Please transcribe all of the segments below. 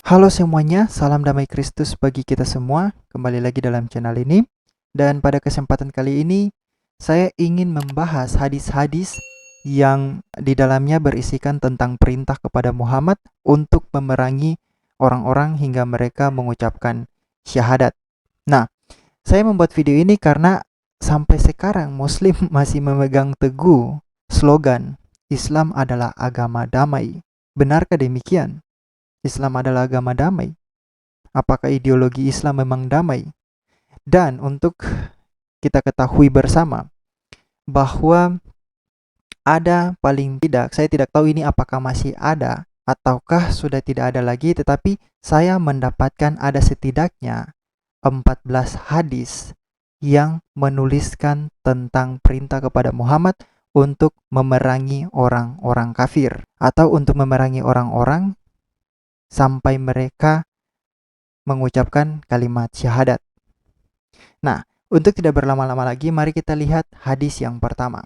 Halo semuanya, salam damai Kristus bagi kita semua. Kembali lagi dalam channel ini. Dan pada kesempatan kali ini, saya ingin membahas hadis-hadis yang di dalamnya berisikan tentang perintah kepada Muhammad untuk memerangi orang-orang hingga mereka mengucapkan syahadat. Nah, saya membuat video ini karena sampai sekarang Muslim masih memegang teguh slogan Islam adalah agama damai. Benarkah demikian? Islam adalah agama damai. Apakah ideologi Islam memang damai? Dan untuk kita ketahui bersama bahwa ada, paling tidak, saya tidak tahu ini apakah masih ada ataukah sudah tidak ada lagi, tetapi saya mendapatkan ada setidaknya 14 hadis yang menuliskan tentang perintah kepada Muhammad untuk memerangi orang-orang kafir atau untuk memerangi orang-orang sampai mereka mengucapkan kalimat syahadat. Nah, untuk tidak berlama-lama lagi, mari kita lihat hadis yang pertama.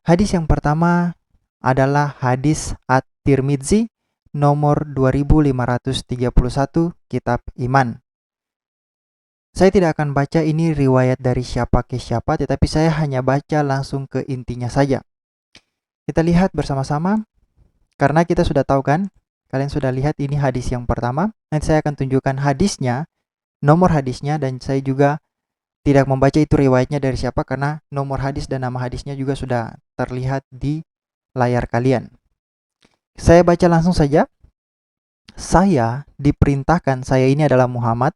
Hadis yang pertama adalah hadis At-Tirmidzi nomor 2531 Kitab Iman. Saya tidak akan baca ini riwayat dari siapa ke siapa, tetapi saya hanya baca langsung ke intinya saja. Kita lihat bersama-sama, karena kita sudah tahu kan, kalian sudah lihat ini hadis yang pertama. Nanti saya akan tunjukkan hadisnya, nomor hadisnya, dan saya juga tidak membaca itu riwayatnya dari siapa karena nomor hadis dan nama hadisnya juga sudah terlihat di layar kalian. Saya baca langsung saja. Saya ini adalah Muhammad,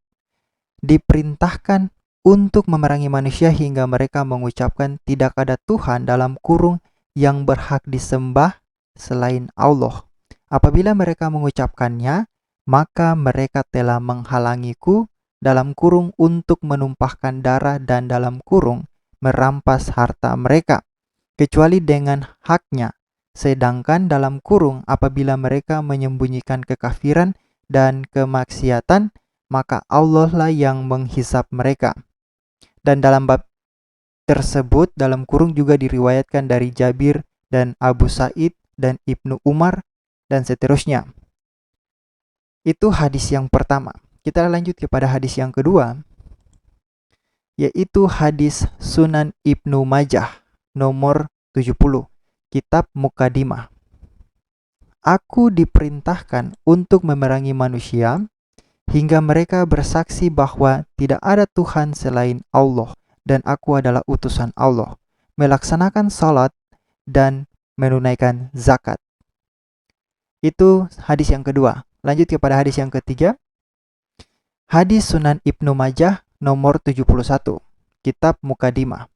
diperintahkan untuk memerangi manusia hingga mereka mengucapkan tidak ada Tuhan dalam kurung yang berhak disembah selain Allah. Apabila mereka mengucapkannya, maka mereka telah menghalangiku dalam kurung untuk menumpahkan darah dan dalam kurung merampas harta mereka, kecuali dengan haknya. Sedangkan dalam kurung apabila mereka menyembunyikan kekafiran dan kemaksiatan, maka Allah lah yang menghisap mereka. Dan dalam bab tersebut dalam kurung juga diriwayatkan dari Jabir dan Abu Sa'id dan Ibnu Umar dan seterusnya. Itu hadis yang pertama. Kita lanjut kepada hadis yang kedua, yaitu hadis Sunan Ibnu Majah nomor 70, Kitab Mukadimah. Aku diperintahkan untuk memerangi manusia hingga mereka bersaksi bahwa tidak ada Tuhan selain Allah dan aku adalah utusan Allah, melaksanakan salat dan menunaikan zakat. Itu hadis yang kedua. Lanjut kepada hadis yang ketiga. Hadis Sunan Ibnu Majah nomor 71, Kitab Mukadimah.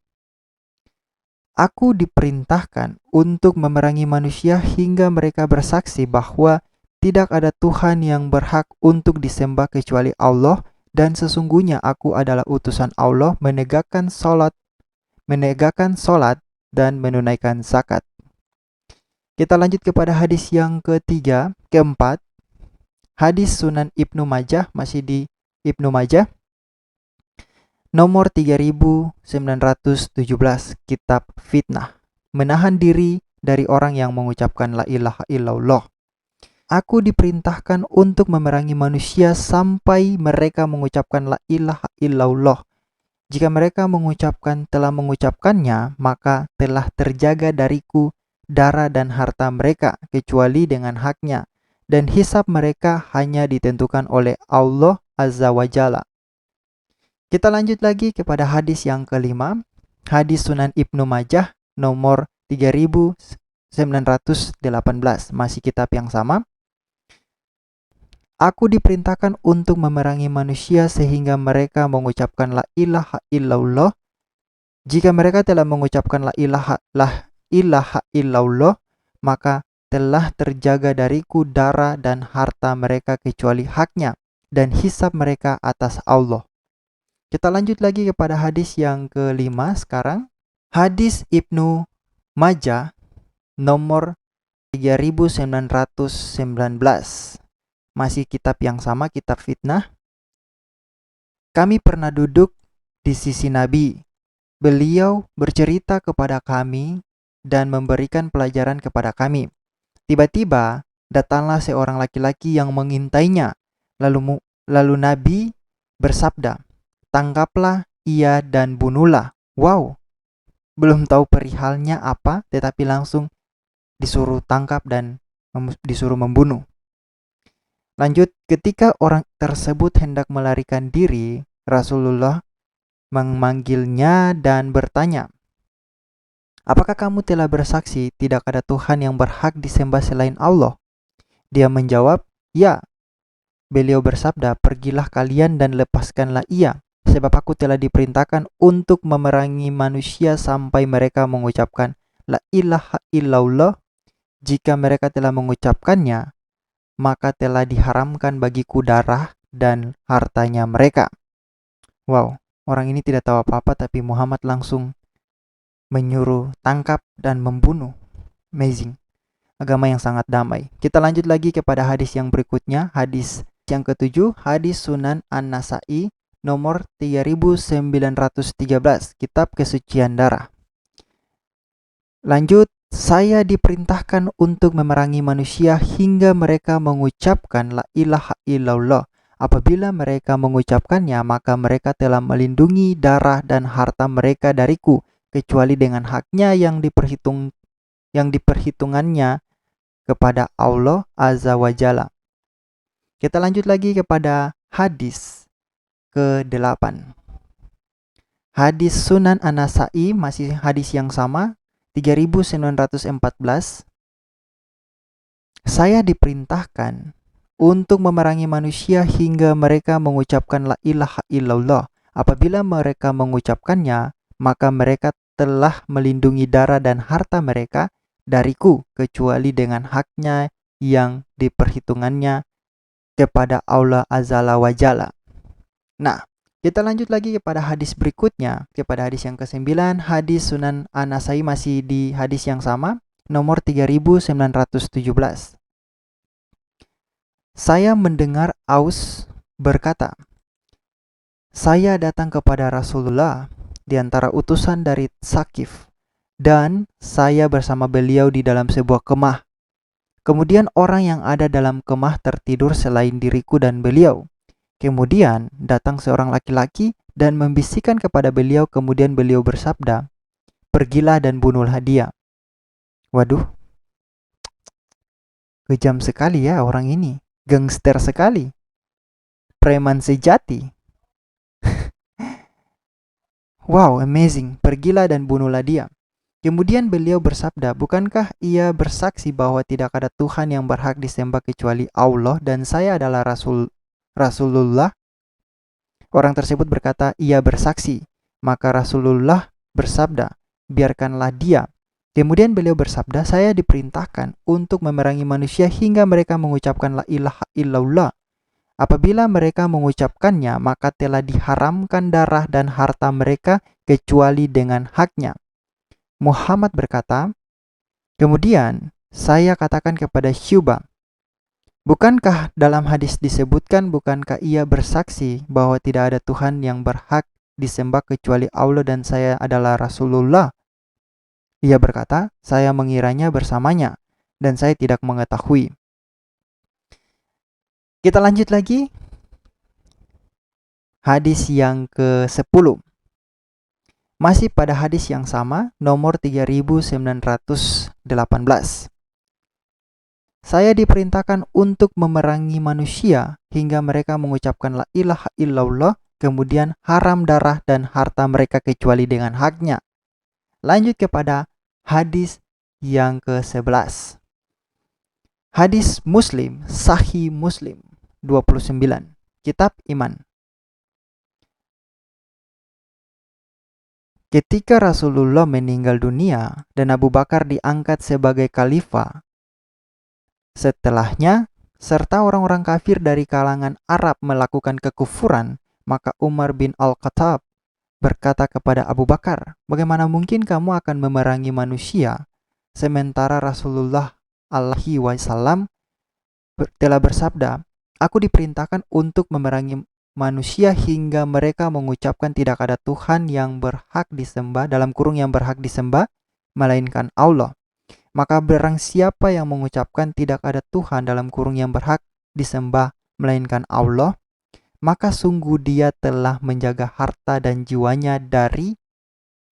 Aku diperintahkan untuk memerangi manusia hingga mereka bersaksi bahwa tidak ada Tuhan yang berhak untuk disembah kecuali Allah dan sesungguhnya aku adalah utusan Allah menegakkan salat dan menunaikan zakat. Kita lanjut kepada hadis yang keempat. Hadis Sunan Ibnu Majah, masih di Ibnu Majah, nomor 3917, Kitab Fitnah. Menahan diri dari orang yang mengucapkan la ilaha illallah. Aku diperintahkan untuk memerangi manusia sampai mereka mengucapkan la ilaha illallah. Jika mereka telah mengucapkannya, maka telah terjaga dariku darah dan harta mereka kecuali dengan haknya, dan hisab mereka hanya ditentukan oleh Allah Azza wa Jalla. Kita lanjut lagi kepada hadis yang kelima, hadis Sunan Ibnu Majah nomor 3918, masih kitab yang sama. Aku diperintahkan untuk memerangi manusia sehingga mereka mengucapkan la ilaha illallah. Jika mereka telah mengucapkan la ilaha illallah, maka telah terjaga dariku darah dan harta mereka kecuali haknya, dan hisab mereka atas Allah. Kita lanjut lagi kepada hadis yang kelima sekarang. Hadis Ibnu Majah nomor 3919. Masih kitab yang sama, Kitab Fitnah. Kami pernah duduk di sisi Nabi. Beliau bercerita kepada kami dan memberikan pelajaran kepada kami. Tiba-tiba datanglah seorang laki-laki yang mengintainya. Lalu Nabi bersabda, tangkaplah ia dan bunuhlah. Wow, belum tahu perihalnya apa, tetapi langsung disuruh tangkap dan disuruh membunuh. Lanjut, ketika orang tersebut hendak melarikan diri, Rasulullah memanggilnya dan bertanya, apakah kamu telah bersaksi tidak ada Tuhan yang berhak disembah selain Allah? Dia menjawab, ya. Beliau bersabda, pergilah kalian dan lepaskanlah ia, sebab aku telah diperintahkan untuk memerangi manusia sampai mereka mengucapkan la ilaha illallah. Jika mereka telah mengucapkannya, maka telah diharamkan bagiku darah dan hartanya mereka. Wow, orang ini tidak tahu apa-apa, tapi Muhammad langsung menyuruh tangkap dan membunuh. Amazing. Agama yang sangat damai. Kita lanjut lagi kepada hadis yang berikutnya. Hadis yang ketujuh, hadis Sunan An-Nasai nomor 3913, kitab kesucian darah. Lanjut, saya diperintahkan untuk memerangi manusia hingga mereka mengucapkan la ilaha illallah. Apabila mereka mengucapkannya, maka mereka telah melindungi darah dan harta mereka dariku, kecuali dengan haknya yang diperhitungannya kepada Allah Azza wa Jalla. Kita lanjut lagi kepada hadis ke-8. Hadis Sunan An-Nasai, masih hadis yang sama, 3914. Saya diperintahkan untuk memerangi manusia hingga mereka mengucapkan la ilaha illallah. Apabila mereka mengucapkannya, maka mereka telah melindungi darah dan harta mereka dariku, kecuali dengan haknya yang diperhitungannya kepada Allah Azza wa Jalla. Nah, kita lanjut lagi kepada hadis berikutnya, kepada hadis yang ke-9, hadis Sunan An-Nasai, masih di hadis yang sama, nomor 3917. Saya mendengar Aus berkata, saya datang kepada Rasulullah di antara utusan dari Sakif, dan saya bersama beliau di dalam sebuah kemah. Kemudian orang yang ada dalam kemah tertidur selain diriku dan beliau. Kemudian datang seorang laki-laki dan membisikkan kepada beliau, kemudian beliau bersabda, pergilah dan bunuhlah dia. Waduh, kejam sekali ya orang ini, gangster sekali, preman sejati. Wow, amazing, pergilah dan bunuhlah dia. Kemudian beliau bersabda, bukankah ia bersaksi bahwa tidak ada Tuhan yang berhak disembah kecuali Allah dan saya adalah Rasulullah? Orang tersebut berkata, ia bersaksi. Maka Rasulullah bersabda, biarkanlah dia. Kemudian beliau bersabda, saya diperintahkan untuk memerangi manusia hingga mereka mengucapkan la ilaha illallah. Apabila mereka mengucapkannya, maka telah diharamkan darah dan harta mereka kecuali dengan haknya. Muhammad berkata, kemudian saya katakan kepada Syuba, bukankah dalam hadis disebutkan, bukankah ia bersaksi bahwa tidak ada Tuhan yang berhak disembah kecuali Allah dan saya adalah Rasulullah? Ia berkata, saya mengiranya bersamanya dan saya tidak mengetahui. Kita lanjut lagi. Hadis yang ke-10. Masih pada hadis yang sama, nomor 3918. Saya diperintahkan untuk memerangi manusia hingga mereka mengucapkan la ilaha illallah, kemudian haram darah dan harta mereka kecuali dengan haknya. Lanjut kepada hadis yang ke-11. Hadis Muslim, Sahih Muslim 29, Kitab Iman. Ketika Rasulullah meninggal dunia dan Abu Bakar diangkat sebagai khalifah setelahnya, serta orang-orang kafir dari kalangan Arab melakukan kekufuran, maka Umar bin Al-Khattab berkata kepada Abu Bakar, bagaimana mungkin kamu akan memerangi manusia sementara Rasulullah alaihi wasallam telah bersabda, aku diperintahkan untuk memerangi manusia hingga mereka mengucapkan tidak ada Tuhan yang berhak disembah, dalam kurung yang berhak disembah, melainkan Allah. Maka barang siapa yang mengucapkan tidak ada Tuhan dalam kurung yang berhak disembah melainkan Allah, maka sungguh dia telah menjaga harta dan jiwanya dari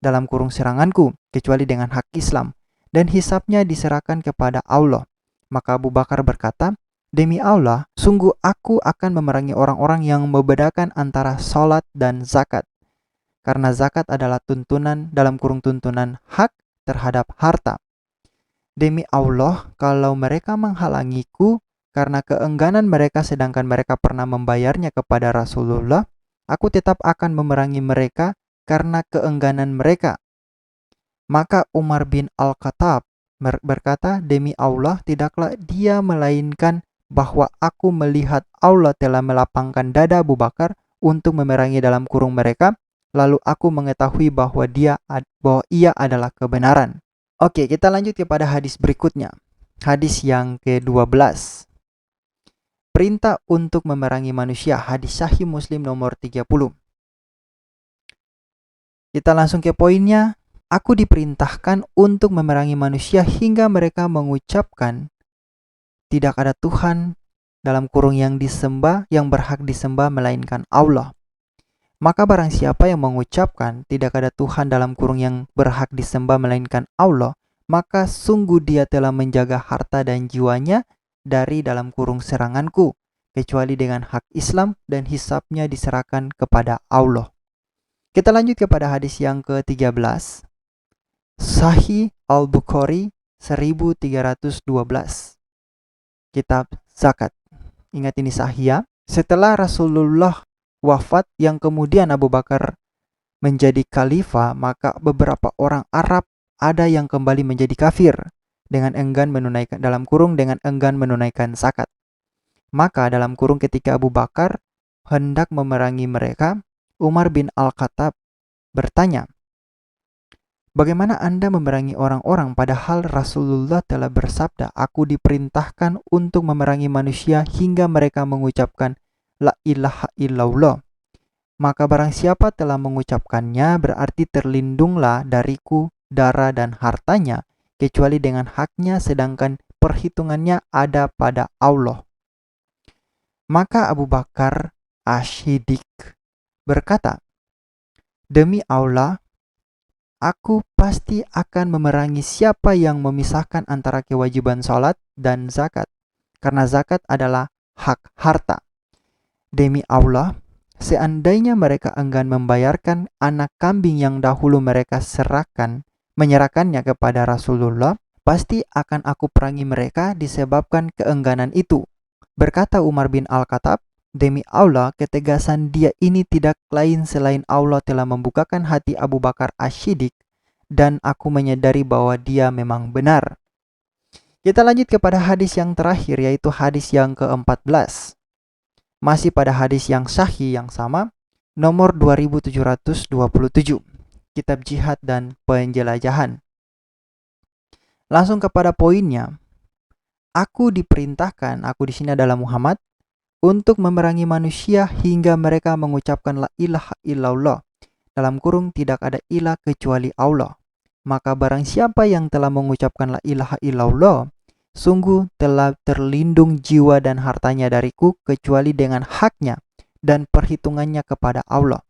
dalam kurung seranganku, kecuali dengan hak Islam, dan hisapnya diserahkan kepada Allah. Maka Abu Bakar berkata, demi Allah, sungguh aku akan memerangi orang-orang yang membedakan antara salat dan zakat. Karena zakat adalah tuntunan dalam kurung tuntunan hak terhadap harta. Demi Allah, kalau mereka menghalangiku karena keengganan mereka sedangkan mereka pernah membayarnya kepada Rasulullah, aku tetap akan memerangi mereka karena keengganan mereka. Maka Umar bin Al-Khattab berkata, demi Allah, tidaklah dia melainkan bahwa aku melihat Allah telah melapangkan dada Abu Bakar untuk memerangi dalam kurung mereka, lalu aku mengetahui bahwa ia adalah kebenaran. Oke, kita lanjut kepada hadis berikutnya. Hadis yang ke-12. Perintah untuk memerangi manusia, hadis Sahih Muslim nomor 30. Kita langsung ke poinnya. Aku diperintahkan untuk memerangi manusia hingga mereka mengucapkan tidak ada Tuhan dalam kurung yang disembah, yang berhak disembah melainkan Allah. Maka barang siapa yang mengucapkan tidak ada Tuhan dalam kurung yang berhak disembah melainkan Allah, maka sungguh dia telah menjaga harta dan jiwanya dari dalam kurung seranganku, kecuali dengan hak Islam dan hisapnya diserahkan kepada Allah. Kita lanjut kepada hadis yang ke-13. Sahih Al-Bukhari 1312. Kitab Zakat. Ingat ini sahih ya. Setelah Rasulullah wafat yang kemudian Abu Bakar menjadi khalifah, maka beberapa orang Arab ada yang kembali menjadi kafir dengan enggan menunaikan zakat. Maka dalam kurung ketika Abu Bakar hendak memerangi mereka, Umar bin Al-Khattab bertanya, bagaimana Anda memerangi orang-orang padahal Rasulullah telah bersabda, aku diperintahkan untuk memerangi manusia hingga mereka mengucapkan la ilaha illallah. Maka barang siapa telah mengucapkannya berarti terlindunglah dariku darah dan hartanya, kecuali dengan haknya sedangkan perhitungannya ada pada Allah. Maka Abu Bakar Asy-Siddiq berkata, demi Allah, aku pasti akan memerangi siapa yang memisahkan antara kewajiban salat dan zakat, karena zakat adalah hak harta. Demi Allah, seandainya mereka enggan membayarkan anak kambing yang dahulu mereka menyerahkannya kepada Rasulullah, pasti akan aku perangi mereka disebabkan keengganan itu. Berkata Umar bin Al-Khattab, demi Allah, ketegasan dia ini tidak lain selain Allah telah membukakan hati Abu Bakar Asy-Siddiq dan aku menyadari bahwa dia memang benar. Kita lanjut kepada hadis yang terakhir, yaitu hadis yang ke-14. Masih pada hadis yang sahih yang sama, nomor 2727, Kitab Jihad dan Penjelajahan. Langsung kepada poinnya. Aku diperintahkan, aku di sini adalah Muhammad, untuk memerangi manusia hingga mereka mengucapkan la ilaha illallah. Dalam kurung tidak ada ilah kecuali Allah. Maka barang siapa yang telah mengucapkan la ilaha illallah, sungguh telah terlindung jiwa dan hartanya dariku kecuali dengan haknya dan perhitungannya kepada Allah.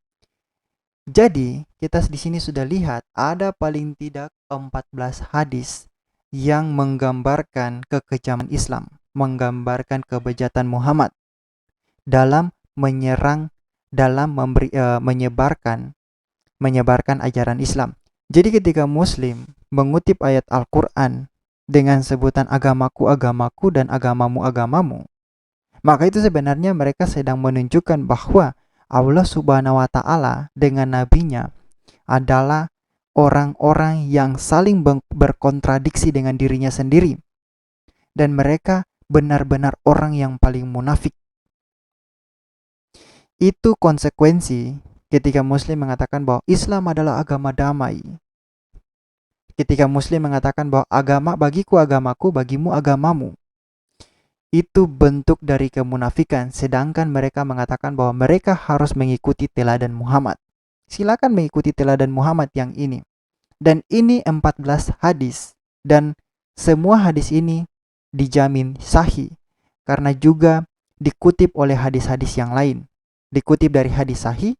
Jadi, kita di sini sudah lihat ada paling tidak 14 hadis yang menggambarkan kekejaman Islam, menggambarkan kebejatan Muhammad dalam menyerang, dalam menyebarkan ajaran Islam. Jadi ketika Muslim mengutip ayat Al-Quran dengan sebutan agamaku, agamaku, dan agamamu, agamamu, maka itu sebenarnya mereka sedang menunjukkan bahwa Allah Subhanahu wa Ta'ala dengan nabinya adalah orang-orang yang saling berkontradiksi dengan dirinya sendiri, dan mereka benar-benar orang yang paling munafik. Itu konsekuensi ketika Muslim mengatakan bahwa Islam adalah agama damai. Ketika Muslim mengatakan bahwa agama bagiku agamaku, bagimu agamamu, itu bentuk dari kemunafikan. Sedangkan mereka mengatakan bahwa mereka harus mengikuti teladan Muhammad. Silakan mengikuti teladan Muhammad yang ini. Dan ini 14 hadis. Dan semua hadis ini dijamin sahih karena juga dikutip oleh hadis-hadis yang lain. Dikutip dari hadis sahih,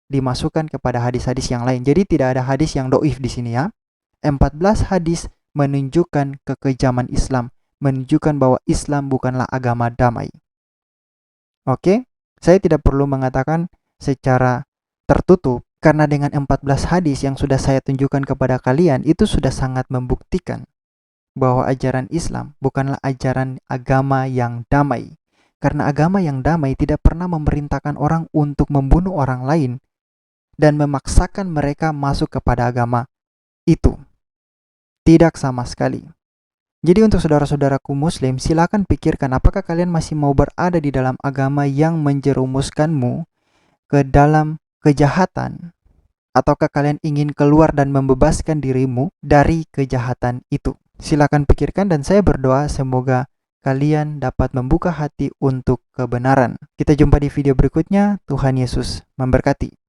dimasukkan kepada hadis-hadis yang lain. Jadi tidak ada hadis yang doif di sini ya. 14 hadis menunjukkan kekejaman Islam, menunjukkan bahwa Islam bukanlah agama damai. Oke, saya tidak perlu mengatakan secara tertutup karena dengan 14 hadis yang sudah saya tunjukkan kepada kalian itu sudah sangat membuktikan bahwa ajaran Islam bukanlah ajaran agama yang damai. Karena agama yang damai tidak pernah memerintahkan orang untuk membunuh orang lain dan memaksakan mereka masuk kepada agama itu. Tidak sama sekali. Jadi untuk saudara-saudaraku muslim, silakan pikirkan apakah kalian masih mau berada di dalam agama yang menjerumuskanmu ke dalam kejahatan, ataukah kalian ingin keluar dan membebaskan dirimu dari kejahatan itu. Silakan pikirkan dan saya berdoa semoga kalian dapat membuka hati untuk kebenaran. Kita jumpa di video berikutnya. Tuhan Yesus memberkati.